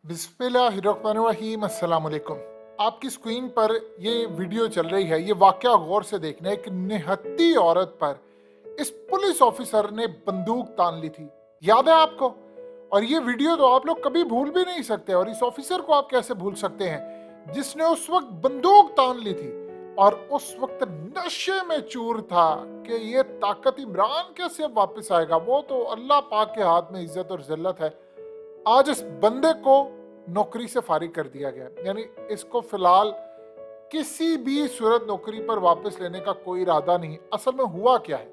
बिस्मिल्लाहिर्रहमानिर्रहीम, अस्सलाम वालेकुम। आपकी स्क्रीन पर ये वीडियो चल रही है। ये वाकया गौर से देखना है। एक निहत्ती औरत पर इस पुलिस ऑफिसर ने बंदूक तान ली थी, याद है आपको? और ये वीडियो तो आप लोग कभी भूल भी नहीं सकते। और इस ऑफिसर को आप कैसे भूल सकते हैं जिसने उस वक्त बंदूक तान ली थी और उस वक्त नशे में चूर था कि ये ताकत इमरान कैसे अब वापस आएगा। वो तो अल्लाह पाक के हाथ में इज्जत और जिल्लत है। आज इस बंदे को नौकरी से फारिग कर दिया गया, यानी इसको फिलहाल किसी भी सूरत नौकरी पर वापस लेने का कोई इरादा नहीं। असल में हुआ क्या है,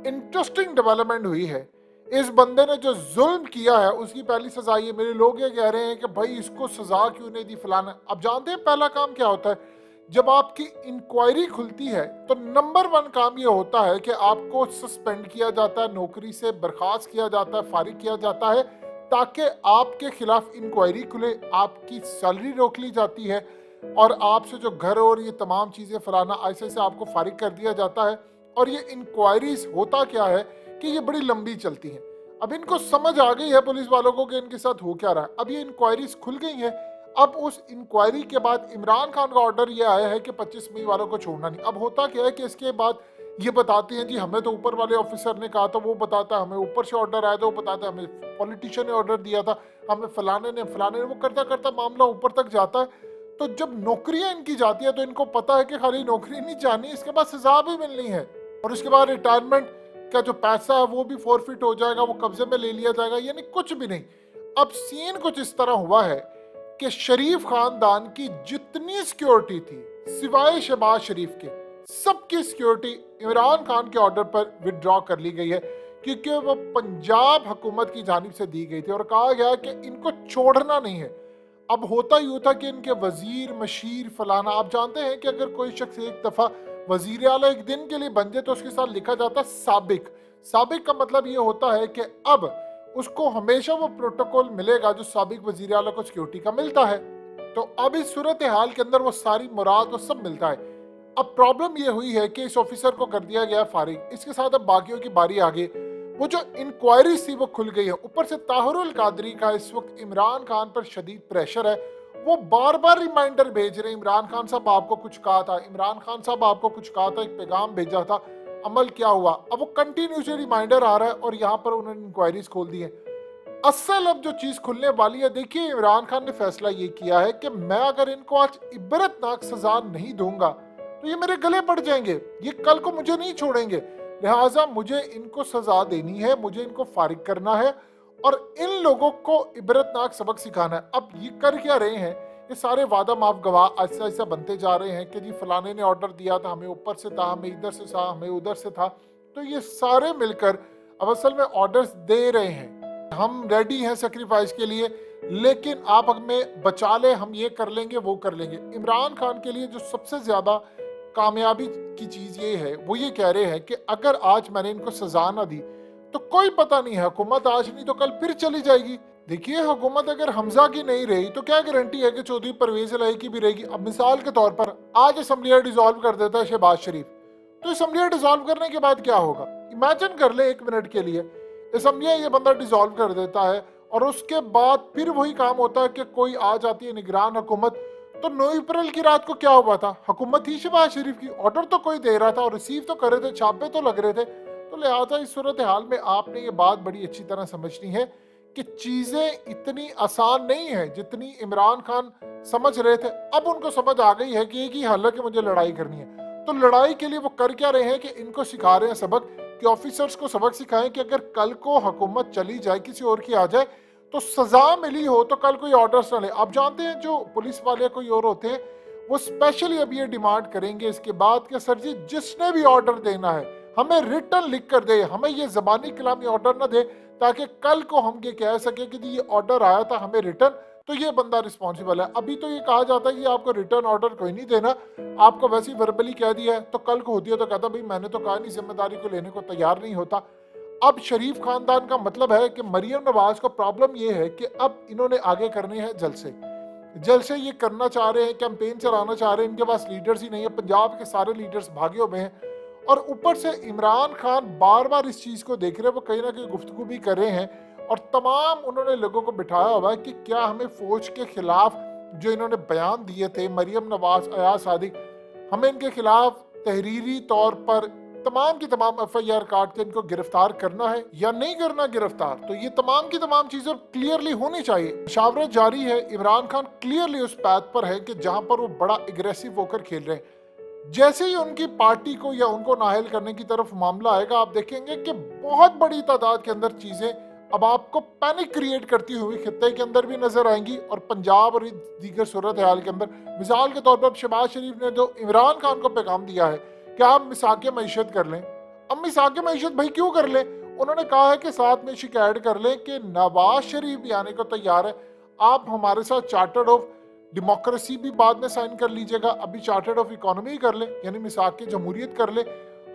इंटरेस्टिंग डेवलपमेंट हुई है। इस बंदे ने जो जुल्म किया है उसकी पहली सजा ये, मेरे लोग ये कह रहे हैं कि भाई इसको सजा क्यों नहीं दी फलाना। अब जानते हैं पहला काम क्या होता है? जब आपकी इंक्वायरी खुलती है तो नंबर वन काम ये होता है कि आपको सस्पेंड किया जाता है, नौकरी से बर्खास्त किया जाता है, फारिग किया जाता है, ताकि आपके खिलाफ इंक्वायरी खुले, आपकी सैलरी रोक ली जाती है और आपसे जो घर और ये तमाम चीज़ें फलाना ऐसे से आपको फारिग कर दिया जाता है। और ये इंक्वायरीज होता क्या है कि ये बड़ी लंबी चलती हैं। अब इनको समझ आ गई है पुलिस वालों को कि इनके साथ हो क्या रहा है। अब ये इंक्वायरीज खुल गई हैं। अब उस इंक्वायरी के बाद इमरान खान का ऑर्डर ये आया है कि 25 मई वालों को छोड़ना नहीं। अब होता क्या है कि इसके बाद ये बताते हैं जी हमें तो ऊपर वाले ऑफिसर ने कहा था, वो बताता है हमें ऊपर से ऑर्डर आया था, वो बताता है हमें पॉलिटिशियन ने ऑर्डर दिया था, हमें फलाने ने, वो करता करता मामला ऊपर तक जाता है। तो जब नौकरियां इनकी जाती है तो इनको पता है कि खाली नौकरी नहीं जानी, इसके बाद सजा भी मिलनी है और उसके बाद रिटायरमेंट का जो पैसा है वो भी फोरफिट हो जाएगा, वो कब्जे में ले लिया जाएगा, यानी कुछ भी नहीं। अब सीन कुछ इस तरह हुआ है कि शरीफ खानदान की जितनी सिक्योरिटी थी सिवाय शहबाज शरीफ के, सबकी सिक्योरिटी इमरान खान के ऑर्डर पर विड्रॉ कर ली गई है, क्योंकि वो पंजाब हुकूमत की जानिब से दी गई थी और कहा गया कि इनको छोड़ना नहीं है। अब होता यूँ था कि इनके वजीर मशीर फलाना, आप जानते हैं कि अगर कोई शख्स एक दफ़ा वजीर आला एक दिन के लिए बन जाए तो उसके साथ लिखा जाता है साबिक। साबिक का मतलब ये होता है कि अब उसको हमेशा वो प्रोटोकॉल मिलेगा जो साबिक वजीर आला को सिक्योरिटी का मिलता है। तो अब इस सूरत हाल के अंदर वो सारी मुराद वो सब मिलता है। अब प्रॉब्लम ये हुई है कि इस ऑफिसर को कर दिया गया फारिग, इसके साथ अब बाकियों की बारी आ गई। वो जो इंक्वायरी थी वो खुल गई है। ऊपर से ताहिरुल कादरी का इस वक्त इमरान खान पर शदीद प्रेशर है। वो बार बार रिमाइंडर भेज रहे हैं, इमरान खान साहब आपको कुछ कहा था, इमरान खान साहब आपको कुछ कहा था, एक पैगाम भेजा था, अमल क्या हुआ? अब वो कंटिन्यूसली रिमाइंडर आ रहा है और यहाँ पर उन्होंने इंक्वायरीज खोल दी है। असल अब जो चीज खुलने वाली है, देखिए इमरान खान ने फैसला ये किया है कि मैं अगर इनको आज इबरतनाक सजा नहीं दूंगा तो ये मेरे गले पड़ जाएंगे, ये कल को मुझे नहीं छोड़ेंगे। लिहाजा मुझे इनको सजा देनी है, मुझे इनको फारिग करना है और इन लोगों को इबरतनाक सबक सिखाना है। अब ये कर क्या रहे हैं? ये सारे वादा माफ गवाह ऐसा ऐसा बनते जा रहे हैं कि जी फलाने ने ऑर्डर दिया था, हमें ऊपर से था, हमें इधर से था, हमें उधर से था। तो ये सारे मिलकर अब असल में ऑर्डर्स दे रहे हैं, हम रेडी हैं सेक्रीफाइस के लिए, लेकिन आप हमें बचा ले, हम ये कर लेंगे वो कर लेंगे। इमरान खान के लिए जो सबसे ज्यादा कामयाबी की चीज ये है, वो ये कह रहे हैं कि अगर आज मैंने इनको सजा ना दी तो कोई पता नहीं है, हुकूमत आज नहीं तो कल फिर चली जाएगी। देखिए हुकूमत अगर हमजा की नहीं रही तो क्या गारंटी है कि चौधरी परवेज इलाही की भी रहेगी। अब मिसाल के तौर पर आज असम्बलियां डिसॉल्व कर देता है शहबाज शरीफ, तो असम्बलियां डिसॉल्व करने के बाद क्या होगा? इमेजिन कर ले एक मिनट के लिए, असम्बलियां ये बंदा डिसॉल्व कर देता है और उसके बाद फिर वही काम होता है कि कोई आ जाती है निगरान हुकूमत। तो 9 अप्रैल की रात को क्या हुआ था? हुकूमत थी शहबाज शरीफ की, ऑर्डर तो कोई दे रहा था और रिसीव तो कर रहे थे, छापे तो लग रहे थे। तो लिहाजा इस सूरत हाल में आपने ये बात बड़ी अच्छी तरह समझनी है कि चीजें इतनी आसान नहीं है जितनी इमरान खान समझ रहे थे। अब उनको समझ आ गई है कि एक ही हल है कि मुझे लड़ाई करनी है। तो लड़ाई के लिए वो कर क्या रहे हैं कि इनको सिखा रहे हैं सबक, कि ऑफिसर्स को सबक सिखाएं कि अगर कल को हुकूमत चली जाए, किसी और की आ जाए, तो सजा मिली हो तो कल कोई ऑर्डर्स ना ले। आप जानते हैं जो पुलिस वाले कोई और होते हैं वो स्पेशली अब ये डिमांड करेंगे इसके बाद कि सर जी जिसने भी ऑर्डर देना है हमें रिटर्न लिख कर दे, हमें ये जबानी कलामी ऑर्डर ना दे, ताकि कल को हम ये कह सके कि ये ऑर्डर आया था हमें रिटर्न, तो ये बंदा रिस्पॉन्सिबल है। अभी तो ये कहा जाता है कि आपको रिटर्न ऑर्डर कोई नहीं देना, आपको वैसे ही वर्बली कह दिया है, तो कल को होती है तो कहता भाई मैंने तो कहा नहीं, जिम्मेदारी को लेने को तैयार नहीं होता। अब शरीफ खानदान का मतलब है कि मरियम नवाज को प्रॉब्लम ये है कि अब इन्होंने आगे करने हैं जलसे ये करना चाह रहे हैं, कैंपेन चलाना चाह रहे हैं, इनके पास लीडर्स ही नहीं है, पंजाब के सारे लीडर्स भागे हुए हैं। और ऊपर से इमरान खान बार बार इस चीज को देख रहे हैं, वो कहीं ना कहीं गुफ्तगू भी कर रहे हैं और तमाम उन्होंने लोगों को बिठाया हुआ है कि क्या हमें फौज के खिलाफ जो इन्होंने बयान दिए थे, मरियम नवाज, अयाज सादिक, हमें इनके खिलाफ तहरीरी तौर पर तमाम की तमाम FIR काट के इनको गिरफ्तार करना है या नहीं करना गिरफ्तार। तो ये तमाम की तमाम चीजें क्लियरली होनी चाहिए। मुशावरत जारी है। इमरान खान क्लियरली उस पैथ पर है कि जहां पर वो बड़ा एग्रेसिव होकर खेल रहे हैं। जैसे ही उनकी पार्टी को या उनको नाहल करने की तरफ मामला आएगा, आप देखेंगे कि बहुत बड़ी तादाद के अंदर चीजें अब आपको पैनिक क्रिएट करती हुई खित्ते के अंदर भी नजर आएंगी और पंजाब और दीगर सूरत हाल के अंदर। मिसाल के तौर पर शहबाज शरीफ ने जो इमरान खान को पैगाम दिया है कि आप मिसाके मईशत कर लें। अब मिसाके मईशत भाई क्यों कर लें? उन्होंने कहा है कि साथ में शिक ऐड कर लें कि नवाज शरीफ भी आने को तैयार है, आप हमारे साथ चार्टर्ड ऑफ डेमोक्रेसी भी बाद में साइन कर लीजिएगा, अभी चार्टर्ड ऑफ इकोनॉमी कर ले, यानी मिसाक जमहूरियत कर ले।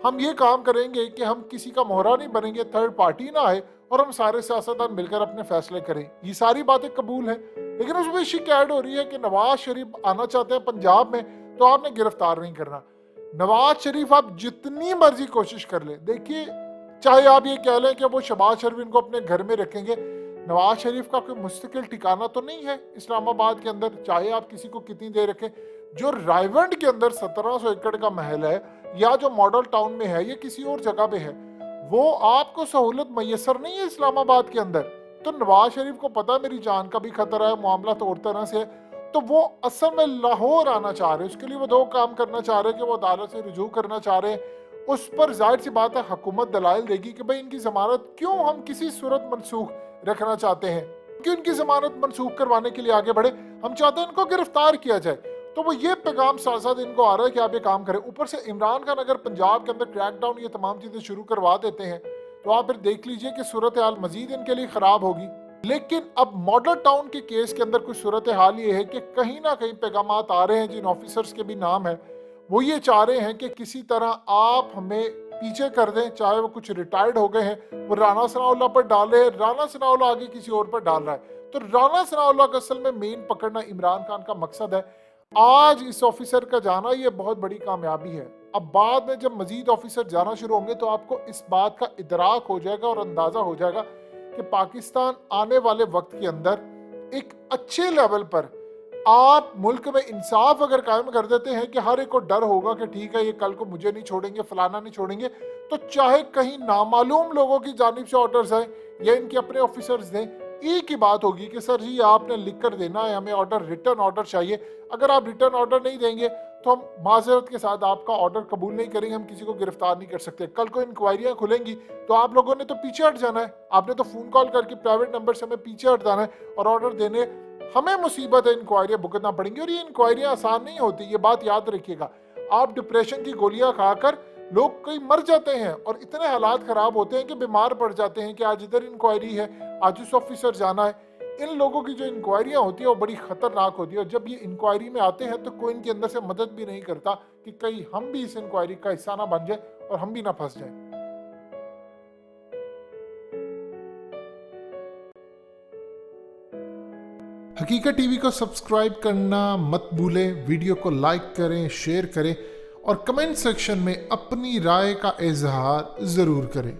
हम ये काम करेंगे कि हम किसी का मोहरा नहीं बनेंगे, थर्ड पार्टी ना आए और हम सारे सियासतदान मिलकर अपने फैसले करें। ये सारी बातें कबूल है, लेकिन उसमें शिक ऐड हो रही है कि नवाज शरीफ आना चाहते हैं पंजाब में तो आपने गिरफ्तार नहीं करना। नवाज शरीफ आप जितनी मर्जी कोशिश कर ले, देखिए चाहे आप ये कह लें कि वो शहबाज शरीफ इनको अपने घर में रखेंगे, नवाज शरीफ का कोई मुस्तकिल ठिकाना तो नहीं है इस्लामाबाद के अंदर, चाहे आप किसी को कितनी देर रखें। जो रायवंड के अंदर 1700 एकड़ का महल है या जो मॉडल टाउन में है या किसी और जगह पे है, वो आपको सहूलत मैसर नहीं है इस्लामाबाद के अंदर। तो नवाज शरीफ को पता मेरी जान का भी खतरा है, मामला तो और तरह से है, तो वो असल में लाहौर आना चाह रहे हैं। उसके लिए वो दो काम करना चाह रहे हैं कि वो अदालत से रुजू करना चाह रहे हैं। उस पर जाहिर सी बात है हुकूमत दलाइल देगी कि भाई इनकी जमानत क्यों हम किसी सूरत मनसूख रखना चाहते हैं, क्यों इनकी जमानत मनसूख करवाने के लिए आगे बढ़े, हम चाहते हैं इनको गिरफ्तार किया जाए। तो वो ये पैगाम साथ साथ इनको आ रहा है कि आप ये काम करें। ऊपर से इमरान खान अगर पंजाब के अंदर क्रैकडाउन ये तमाम चीजें शुरू करवा देते हैं तो आप फिर देख लीजिए कि सूरत हाल मजीद इनके लिए खराब होगी। लेकिन अब मॉडल टाउन के केस के अंदर कुछ सूरत हाल ये है कि कहीं ना कहीं पैगाम आ रहे हैं, जिन ऑफिसर्स के भी नाम है वो ये चाह रहे हैं कि किसी तरह आप हमें पीछे कर दें, चाहे वो कुछ रिटायर्ड हो गए हैं, वो राना सनाउल्लाह पर डाल रहे हैं, राना सनाउल्लाह आगे किसी और पर डाल रहा है। तो राना सनाउल्लाह का असल में मेन पकड़ना इमरान खान का मकसद है। आज इस ऑफिसर का जाना ये बहुत बड़ी कामयाबी है। अब बाद में जब मजीद ऑफिसर जाना शुरू होंगे तो आपको इस बात का इदराक हो जाएगा और अंदाजा हो जाएगा कि पाकिस्तान आने वाले वक्त के अंदर एक अच्छे लेवल पर आप मुल्क में इंसाफ अगर कायम कर देते हैं कि हर एक को डर होगा कि ठीक है ये कल को मुझे नहीं छोड़ेंगे, फलाना नहीं छोड़ेंगे, तो चाहे कहीं नामालूम लोगों की जानिब से ऑर्डर्स आए या इनके अपने ऑफिसर्स दें, एक ही बात होगी कि सर जी आपने लिख कर देना है, हमें ऑर्डर, रिटर्न ऑर्डर चाहिए। अगर आप रिटर्न ऑर्डर नहीं देंगे तो हम माजरत के साथ आपका ऑर्डर कबूल नहीं करेंगे, हम किसी को गिरफ्तार नहीं कर सकते। कल को इंक्वायरियां खुलेंगी तो आप लोगों ने तो पीछे हट जाना है, आपने तो फोन कॉल करके प्राइवेट नंबर से हमें पीछे हट जाना है और ऑर्डर देने हमें मुसीबत है, इंक्वायरियां भुगतना पड़ेंगी। और ये इंक्वायरियां आसान नहीं होती, ये बात याद रखिएगा। आप डिप्रेशन की गोलियां खाकर लोग कई मर जाते हैं और इतने हालात खराब होते हैं कि बीमार पड़ जाते हैं कि आज इधर इंक्वायरी है, आज उस ऑफिसर जाना है। इन लोगों की जो इंक्वायरियां होती है वो बड़ी खतरनाक होती है और जब ये इंक्वायरी में आते हैं तो कोई इनके अंदर से मदद भी नहीं करता कि कहीं हम भी इस इंक्वायरी का हिस्सा ना बन जाए और हम भी ना फंस जाए। हकीकत टीवी को सब्सक्राइब करना मत भूलें, वीडियो को लाइक करें, शेयर करें और कमेंट सेक्शन में अपनी राय का इजहार जरूर करें।